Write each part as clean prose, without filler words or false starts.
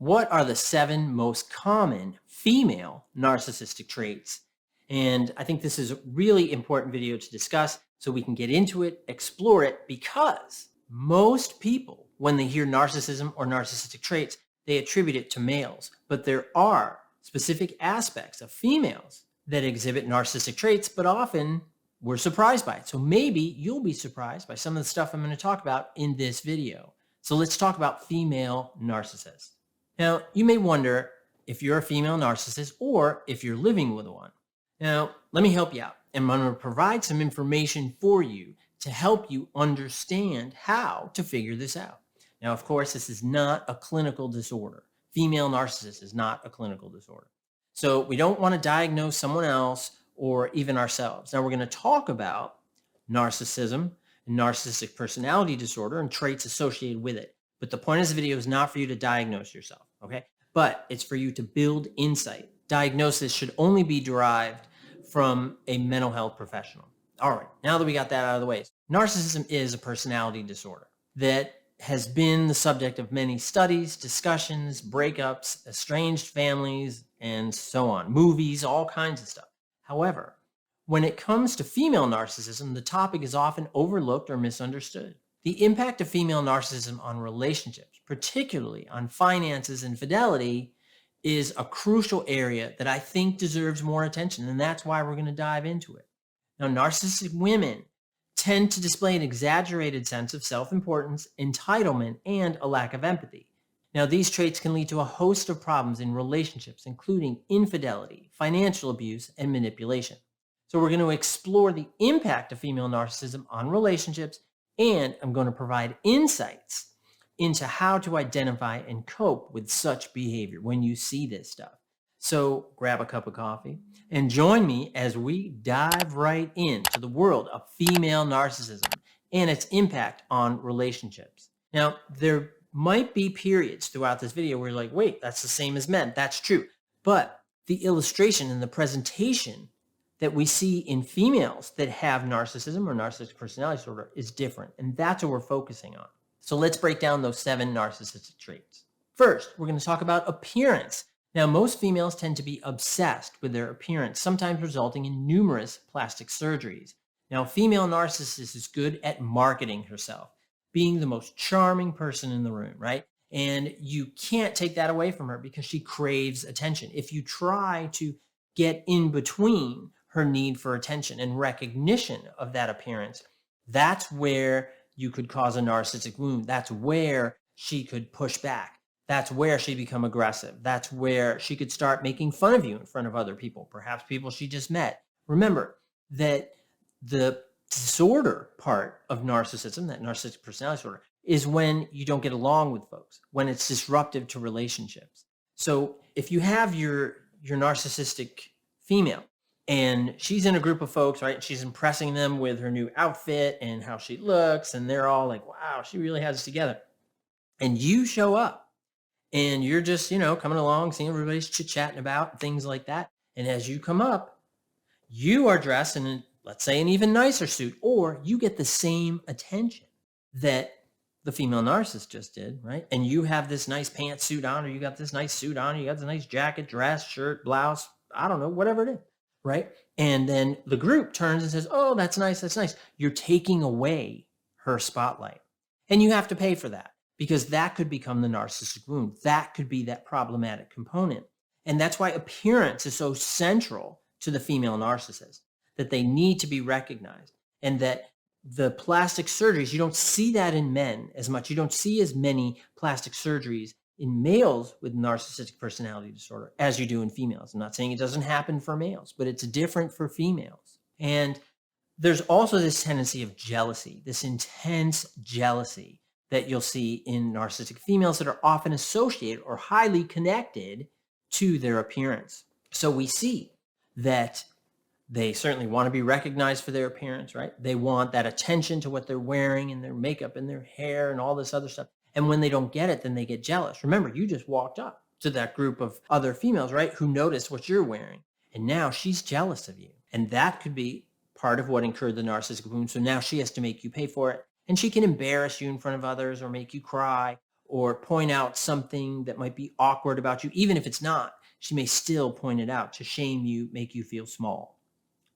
What are the 7 most common female narcissistic traits? And I think this is a really important video to discuss so we can get into it, explore it, because most people, when they hear narcissism or narcissistic traits, they attribute it to males. But there are specific aspects of females that exhibit narcissistic traits, but often we're surprised by it. So maybe you'll be surprised by some of the stuff I'm going to talk about in this video. So let's talk about female narcissists. Now, you may wonder if you're a female narcissist or if you're living with one. Now, let me help you out. And I'm going to provide some information for you to help you understand how to figure this out. Now, of course, this is not a clinical disorder. Female narcissist is not a clinical disorder. So we don't want to diagnose someone else or even ourselves. Now, we're going to talk about narcissism and narcissistic personality disorder and traits associated with it. But the point of this video is not for you to diagnose yourself, okay? But it's for you to build insight. Diagnosis should only be derived from a mental health professional. All right, now that we got that out of the way, narcissism is a personality disorder that has been the subject of many studies, discussions, breakups, estranged families, and so on, movies, all kinds of stuff. However, when it comes to female narcissism, the topic is often overlooked or misunderstood. The impact of female narcissism on relationships, particularly on finances and fidelity, is a crucial area that I think deserves more attention, and that's why we're going to dive into it. Now, narcissistic women tend to display an exaggerated sense of self-importance, entitlement, and a lack of empathy. Now, these traits can lead to a host of problems in relationships, including infidelity, financial abuse, and manipulation. So we're going to explore the impact of female narcissism on relationships, and I'm going to provide insights into how to identify and cope with such behavior when you see this stuff. So grab a cup of coffee and join me as we dive right into the world of female narcissism and its impact on relationships. Now, there might be periods throughout this video where you're like, wait, that's the same as men. That's true. But the illustration and the presentation that we see in females that have narcissism or narcissistic personality disorder is different. And that's what we're focusing on. So let's break down those 7 narcissistic traits. First, we're going to talk about appearance. Now, most females tend to be obsessed with their appearance, sometimes resulting in numerous plastic surgeries. Now, a female narcissist is good at marketing herself, being the most charming person in the room, right? And you can't take that away from her because she craves attention. If you try to get in between her need for attention and recognition of that appearance, that's where you could cause a narcissistic wound. That's where she could push back. That's where she become aggressive. That's where she could start making fun of you in front of other people, perhaps people she just met. Remember that the disorder part of narcissism, that narcissistic personality disorder, is when you don't get along with folks, when it's disruptive to relationships. So if you have your narcissistic female and she's in a group of folks, right? She's impressing them with her new outfit and how she looks, and they're all like, wow, she really has it together. And you show up and you're just, coming along, seeing everybody's chit-chatting about things like that. And as you come up, you are dressed in, let's say, an even nicer suit, or you get the same attention that the female narcissist just did, right? And you have this nice pantsuit on, or you got this nice suit on, or you got this nice jacket, dress, shirt, blouse, I don't know, whatever it is, right? And then the group turns and says, oh, that's nice, that's nice. You're taking away her spotlight. And you have to pay for that because that could become the narcissistic wound. That could be that problematic component. And that's why appearance is so central to the female narcissist, that they need to be recognized, and that the plastic surgeries, you don't see that in men as much. You don't see as many plastic surgeries in males with narcissistic personality disorder as you do in females. I'm not saying it doesn't happen for males, but it's different for females. And there's also this tendency of jealousy, this intense jealousy that you'll see in narcissistic females that are often associated or highly connected to their appearance. So we see that they certainly want to be recognized for their appearance, right? They want that attention to what they're wearing and their makeup and their hair and all this other stuff. And when they don't get it, then they get jealous. Remember, you just walked up to that group of other females, right, who noticed what you're wearing. And now she's jealous of you. And that could be part of what incurred the narcissistic wound. So now she has to make you pay for it. And she can embarrass you in front of others or make you cry or point out something that might be awkward about you. Even if it's not, she may still point it out to shame you, make you feel small.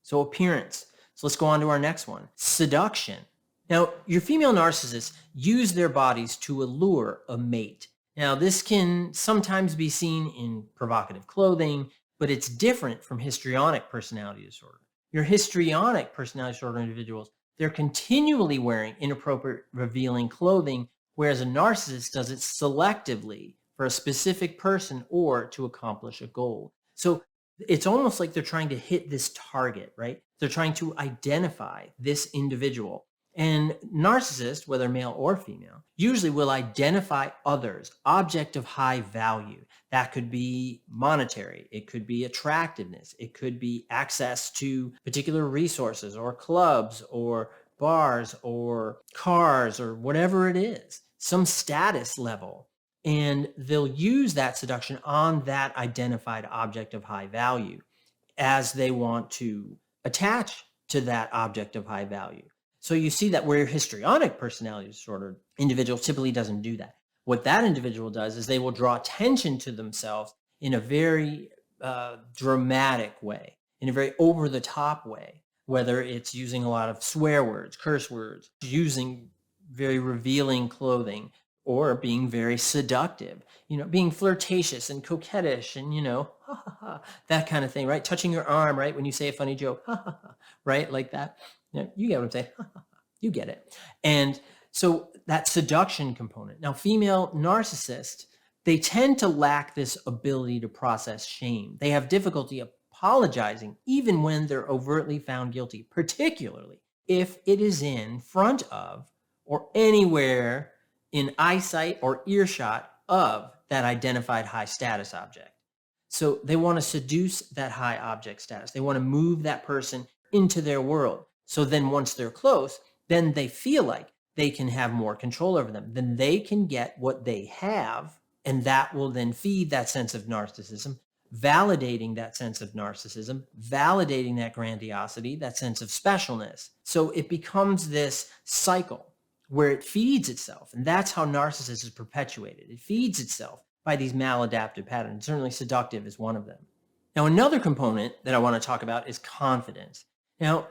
So appearance. So let's go on to our next one. Seduction. Now, your female narcissists use their bodies to allure a mate. Now, this can sometimes be seen in provocative clothing, but it's different from histrionic personality disorder. Your histrionic personality disorder individuals, they're continually wearing inappropriate, revealing clothing, whereas a narcissist does it selectively for a specific person or to accomplish a goal. So it's almost like they're trying to hit this target, right? They're trying to identify this individual. And narcissists, whether male or female, usually will identify others, object of high value. That could be monetary. It could be attractiveness. It could be access to particular resources or clubs or bars or cars or whatever it is, some status level. And they'll use that seduction on that identified object of high value as they want to attach to that object of high value. So you see that where histrionic personality disorder individual typically doesn't do that. What that individual does is they will draw attention to themselves in a very dramatic way, in a very over-the-top way, whether it's using a lot of swear words, curse words, using very revealing clothing, or being very seductive, being flirtatious and coquettish and, ha, ha, ha, that kind of thing, right? Touching your arm, right? When you say a funny joke, ha, ha, ha, right? Like that. You get what I'm saying. You get it. And so that seduction component. Now, female narcissists, they tend to lack this ability to process shame. They have difficulty apologizing even when they're overtly found guilty, particularly if it is in front of or anywhere in eyesight or earshot of that identified high status object. So they want to seduce that high object status. They want to move that person into their world. So then once they're close, then they feel like they can have more control over them. Then they can get what they have, and that will then feed that sense of narcissism, validating that sense of narcissism, validating that grandiosity, that sense of specialness. So it becomes this cycle where it feeds itself. And that's how narcissism is perpetuated. It feeds itself by these maladaptive patterns. Certainly seductive is one of them. Now, another component that I want to talk about is confidence. Now,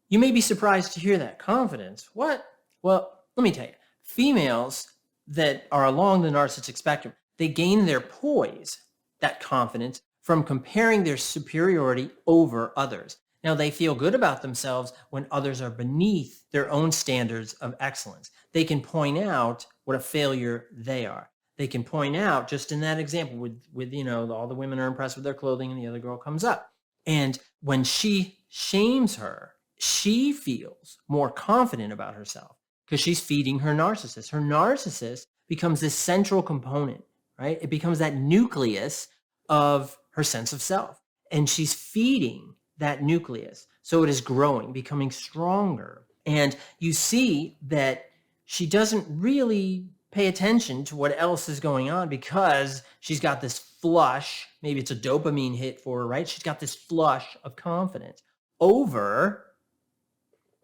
you may be surprised to hear that. Confidence? What? Well, let me tell you. Females that are along the narcissistic spectrum, they gain their poise, that confidence, from comparing their superiority over others. Now, they feel good about themselves when others are beneath their own standards of excellence. They can point out what a failure they are. They can point out, just in that example, with all the women are impressed with their clothing and the other girl comes up. And when she shames her, she feels more confident about herself because she's feeding her narcissist. Her narcissist becomes this central component, right? It becomes that nucleus of her sense of self. And she's feeding that nucleus. So it is growing, becoming stronger. And you see that she doesn't really pay attention to what else is going on because she's got this flush, maybe it's a dopamine hit for her, right? She's got this flush of confidence over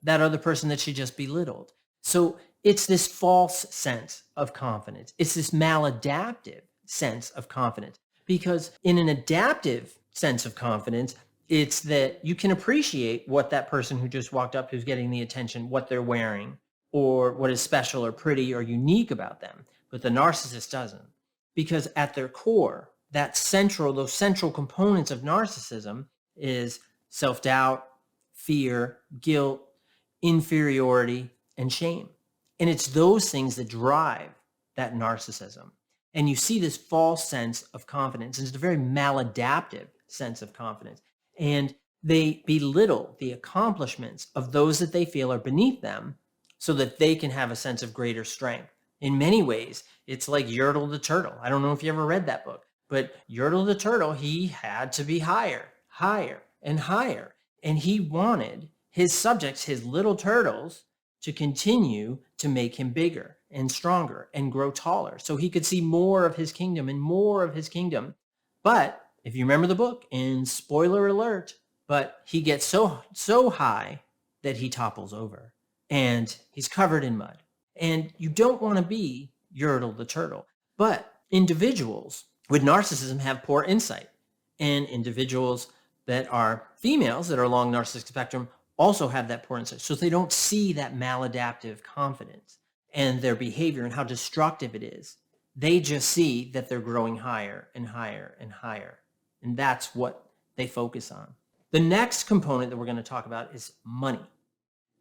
that other person that she just belittled. So it's this false sense of confidence. It's this maladaptive sense of confidence because in an adaptive sense of confidence, it's that you can appreciate what that person who just walked up who's getting the attention, what they're wearing, or what is special or pretty or unique about them. But the narcissist doesn't. Because at their core, those central components of narcissism is self-doubt, fear, guilt, inferiority, and shame. And it's those things that drive that narcissism. And you see this false sense of confidence. And it's a very maladaptive sense of confidence. And they belittle the accomplishments of those that they feel are beneath them so that they can have a sense of greater strength. In many ways, it's like Yertle the turtle. I don't know if you ever read that book, but Yertle the turtle, he had to be higher, and higher. And he wanted his subjects, his little turtles, to continue to make him bigger and stronger and grow taller so he could see more of his kingdom and more of his kingdom. But if you remember the book, and spoiler alert, but he gets so high that he topples over and he's covered in mud. And you don't want to be Yertle the turtle. But individuals with narcissism have poor insight, and individuals that are females that are along narcissistic spectrum also have that poor insight. So they don't see that maladaptive confidence and their behavior and how destructive it is. They just see that they're growing higher and higher and higher. And that's what they focus on. The next component that we're going to talk about is money.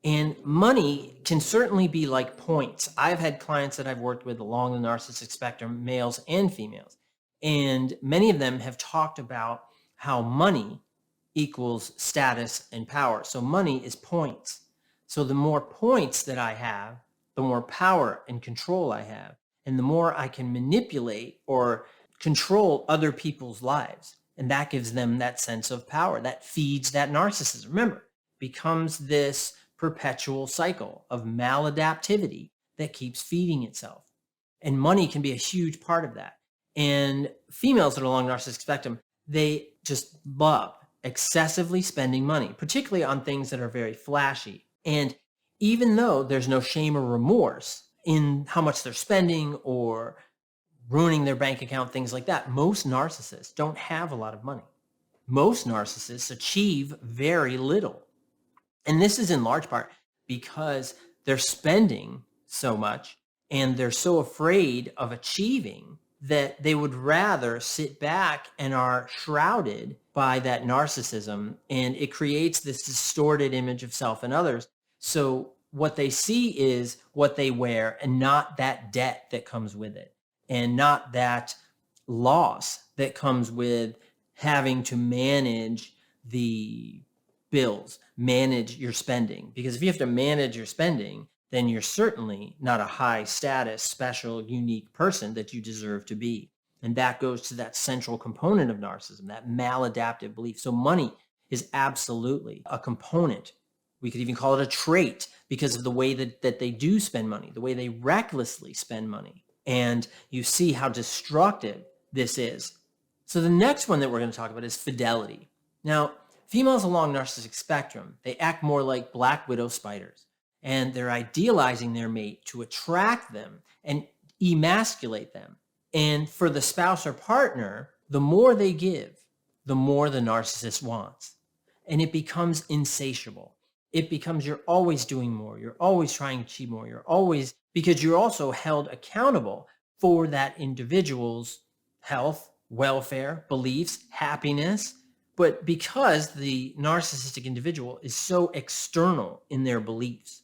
And money can certainly be like points. I've had clients that I've worked with along the narcissistic spectrum, males and females. And many of them have talked about how money equals status and power. So money is points. So the more points that I have, the more power and control I have, and the more I can manipulate or control other people's lives. And that gives them that sense of power. That feeds that narcissism. Remember, becomes this perpetual cycle of maladaptivity that keeps feeding itself. And money can be a huge part of that. And females that are along narcissistic spectrum, they just love excessively spending money, particularly on things that are very flashy. And even though there's no shame or remorse in how much they're spending or ruining their bank account, things like that, most narcissists don't have a lot of money. Most narcissists achieve very little. And this is in large part because they're spending so much and they're so afraid of achieving that they would rather sit back and are shrouded by that narcissism. And it creates this distorted image of self and others. So what they see is what they wear and not that debt that comes with it, and not that loss that comes with having to manage the bills, manage your spending. Because if you have to manage your spending, then you're certainly not a high status, special, unique person that you deserve to be. And that goes to that central component of narcissism, that maladaptive belief. So money is absolutely a component. We could even call it a trait because of the way that they do spend money, the way they recklessly spend money. And you see how destructive this is. So the next one that we're going to talk about is fidelity. Now, females along narcissistic spectrum, they act more like black widow spiders, and they're idealizing their mate to attract them and emasculate them. And for the spouse or partner, the more they give, the more the narcissist wants. And it becomes insatiable. It becomes you're always doing more. You're always trying to achieve more. You're always, because you're also held accountable for that individual's health, welfare, beliefs, happiness. But because the narcissistic individual is so external in their beliefs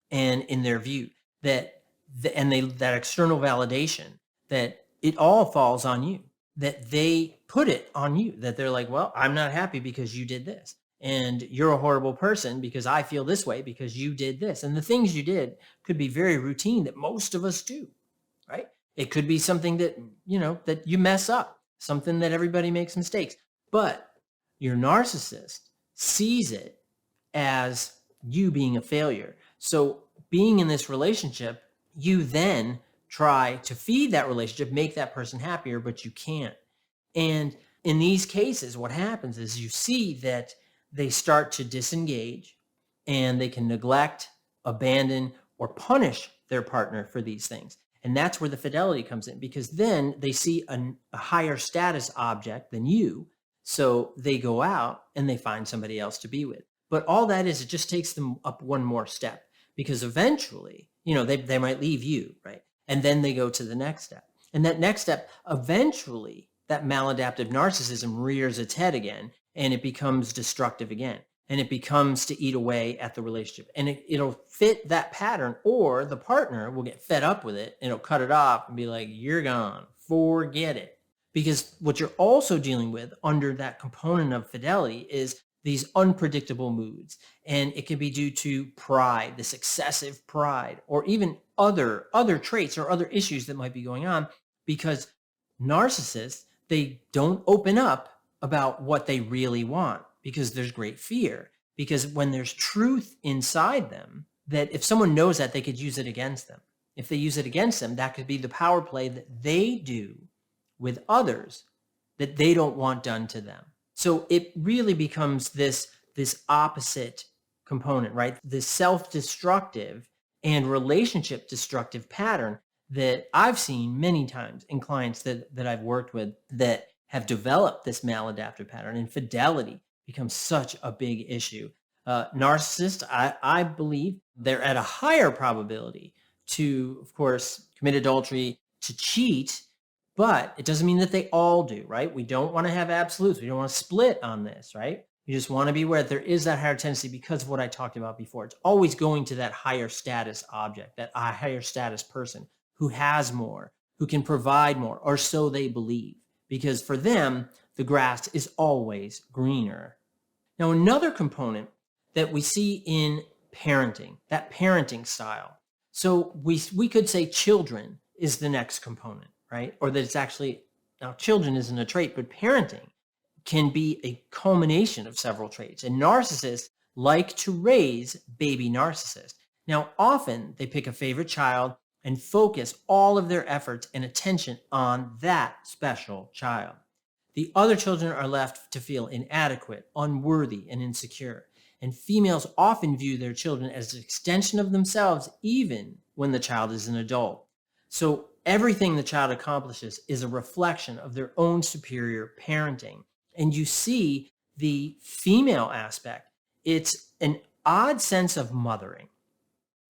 and in their view that that external validation, that it all falls on you, that they put it on you, that they're like, well, I'm not happy because you did this. And you're a horrible person because I feel this way because you did this. And the things you did could be very routine that most of us do, right? It could be something that, that you mess up, something that everybody makes mistakes. But your narcissist sees it as you being a failure. So being in this relationship, you then try to feed that relationship, make that person happier, but you can't. And in these cases, what happens is you see that they start to disengage and they can neglect, abandon, or punish their partner for these things. And that's where the fidelity comes in, because then they see a higher status object than you. So they go out and they find somebody else to be with. But all that is, it just takes them up one more step, because eventually, they might leave you, right? And then they go to the next step. And that next step, eventually, that maladaptive narcissism rears its head again, and it becomes destructive again. And it becomes to eat away at the relationship. And it'll fit that pattern, or the partner will get fed up with it and it'll cut it off and be like, you're gone, forget it. Because what you're also dealing with under that component of fidelity is these unpredictable moods. And it can be due to pride, this excessive pride, or even other traits or other issues that might be going on, because narcissists, they don't open up about what they really want, because there's great fear. Because when there's truth inside them, that if someone knows that, they could use it against them. If they use it against them, that could be the power play that they do with others that they don't want done to them. So it really becomes this opposite component, right? This self-destructive and relationship destructive pattern that I've seen many times in clients that I've worked with that have developed this maladaptive pattern. Infidelity becomes such a big issue. Narcissists, I believe they're at a higher probability to, of course, commit adultery, to cheat, but it doesn't mean that they all do, right? We don't want to have absolutes. We don't want to split on this, right? You just want to be aware that there is that higher tendency because of what I talked about before. It's always going to that higher status object, that higher status person who has more, who can provide more, or so they believe. Because for them, the grass is always greener. Now, another component that we see in parenting, that parenting style. So we could say children is the next component, right? Or that it's actually, now children isn't a trait, but parenting can be a culmination of several traits. And narcissists like to raise baby narcissists. Now, often they pick a favorite child and focus all of their efforts and attention on that special child. The other children are left to feel inadequate, unworthy, and insecure. And females often view their children as an extension of themselves, even when the child is an adult. So everything the child accomplishes is a reflection of their own superior parenting. And you see the female aspect. It's an odd sense of mothering.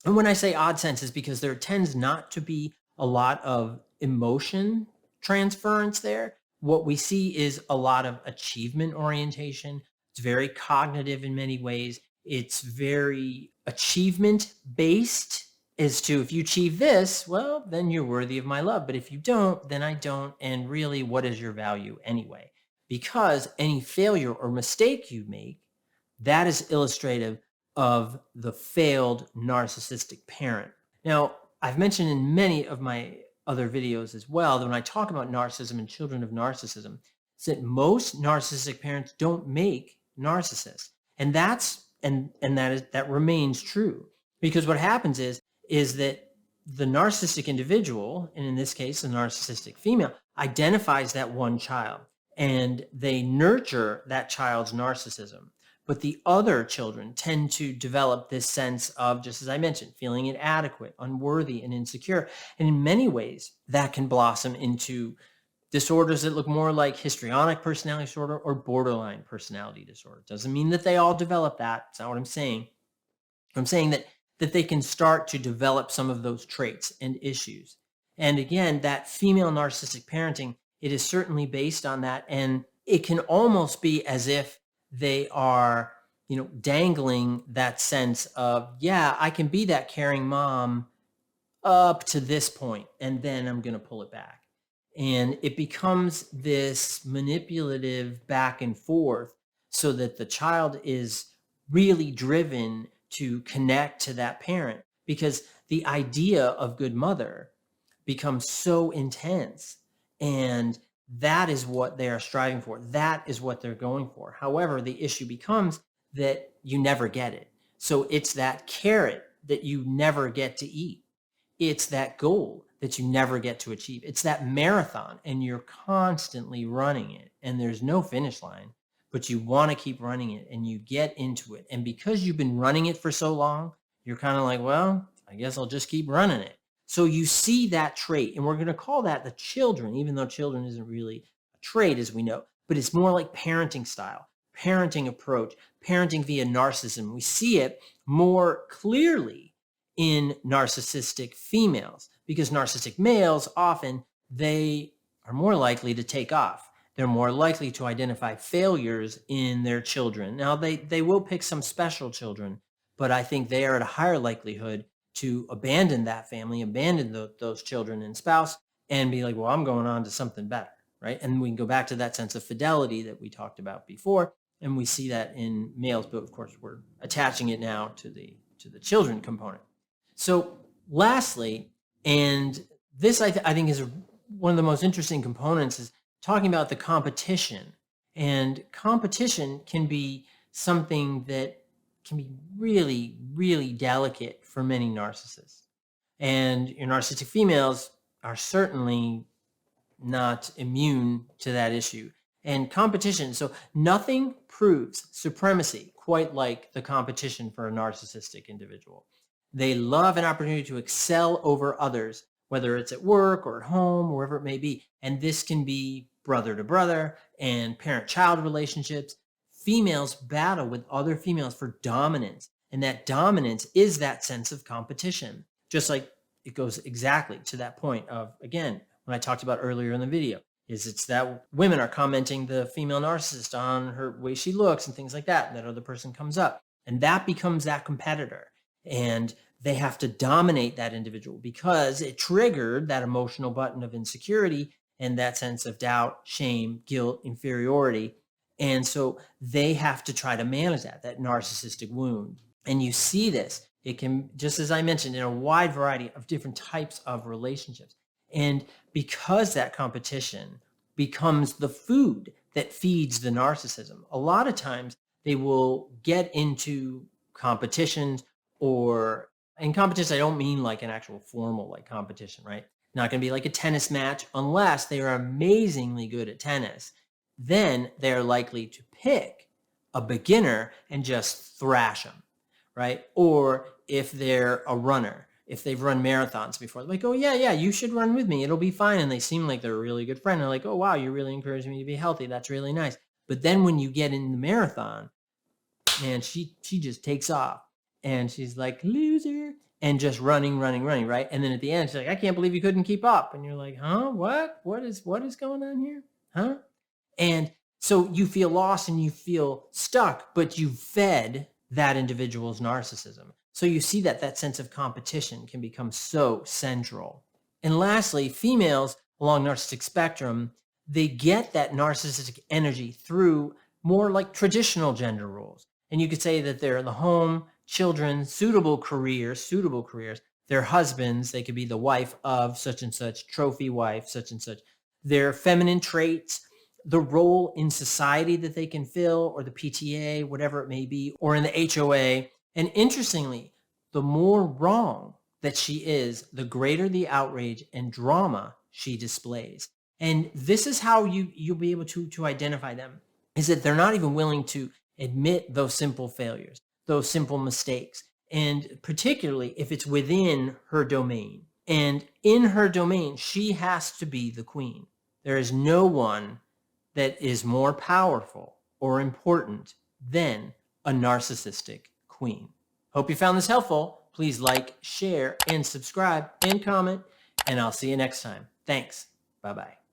And when I say odd sense, is because there tends not to be a lot of emotion transference there. What we see is a lot of achievement orientation. It's very cognitive in many ways. It's very achievement based as to, if you achieve this, well, then you're worthy of my love. But if you don't, then I don't. And really, what is your value anyway? Because any failure or mistake you make, that is illustrative of the failed narcissistic parent. Now, I've mentioned in many of my other videos as well that when I talk about narcissism and children of narcissism, it's that most narcissistic parents don't make narcissists. And that remains true. Because what happens is that the narcissistic individual, and in this case, the narcissistic female, identifies that one child and they nurture that child's narcissism. But the other children tend to develop this sense of, just as I mentioned, feeling inadequate, unworthy, and insecure. And in many ways, that can blossom into disorders that look more like histrionic personality disorder or borderline personality disorder. Doesn't mean that they all develop that. That's not what I'm saying. I'm saying that they can start to develop some of those traits and issues. And again, that female narcissistic parenting, it is certainly based on that. And it can almost be as if they are, dangling that sense of, yeah, I can be that caring mom up to this point, and then I'm going to pull it back. And it becomes this manipulative back and forth so that the child is really driven to connect to that parent, because the idea of good mother becomes so intense, and that is what they are striving for. That is what they're going for. However, the issue becomes that you never get it. So it's that carrot that you never get to eat. It's that goal that you never get to achieve. It's that marathon, and you're constantly running it, and there's no finish line, but you want to keep running it, and you get into it. And because you've been running it for so long, you're kind of like, well, I guess I'll just keep running it. So you see that trait, and we're going to call that the children, even though children isn't really a trait as we know, but it's more like parenting style, parenting approach, parenting via narcissism. We see it more clearly in narcissistic females, because narcissistic males, often they are more likely to take off. They're more likely to identify failures in their children. Now, they will pick some special children, but I think they are at a higher likelihood to abandon that family, abandon those children and spouse, and be like, well, I'm going on to something better, right? And we can go back to that sense of fidelity that we talked about before, and we see that in males, but of course we're attaching it now to the children component. So lastly, and this I think is one of the most interesting components, is talking about the competition. And competition can be something that can be really, really delicate for many narcissists. And your narcissistic females are certainly not immune to that issue. And competition, so nothing proves supremacy quite like the competition for a narcissistic individual. They love an opportunity to excel over others whether it's at work or at home, wherever it may be. And this can be brother to brother and parent-child relationships. Females battle with other females for dominance. And that dominance is that sense of competition. Just like it goes exactly to that point of, again, when I talked about earlier in the video, it's that women are commenting the female narcissist on her way she looks and things like that. And that other person comes up. And that becomes that competitor. And they have to dominate that individual because it triggered that emotional button of insecurity and that sense of doubt, shame, guilt, inferiority. And so they have to try to manage that narcissistic wound. And you see this, it can, just as I mentioned, in a wide variety of different types of relationships. And because that competition becomes the food that feeds the narcissism, a lot of times they will get into competitions, or in competition, I don't mean like an actual formal like competition, right? Not going to be like a tennis match unless they are amazingly good at tennis. Then they're likely to pick a beginner and just thrash them, right? Or if they're a runner, if they've run marathons before, they're like, oh yeah, you should run with me. It'll be fine. And they seem like they're a really good friend. They're like, oh wow, you're really encouraging me to be healthy. That's really nice. But then when you get in the marathon, man, she just takes off and she's like, loser, and just running, right? And then at the end, she's like, I can't believe you couldn't keep up. And you're like, huh? What is going on here? Huh? And so you feel lost and you feel stuck, but you fed that individual's narcissism. So you see that sense of competition can become so central. And lastly, females along narcissistic spectrum, they get that narcissistic energy through more like traditional gender roles. And you could say that they're in the home, children, suitable careers, their husbands, they could be the wife of such and such, trophy wife, such and such, their feminine traits, the role in society that they can fill, or the PTA, whatever it may be, or in the HOA. And interestingly, the more wrong that she is, the greater the outrage and drama she displays. And this is how you'll be able to identify them, is that they're not even willing to admit those simple failures, those simple mistakes, and particularly if it's within her domain. And in her domain, she has to be the queen. There is no one that is more powerful or important than a narcissistic queen. Hope you found this helpful. Please like, share, and subscribe, and comment, and I'll see you next time. Thanks. Bye-bye.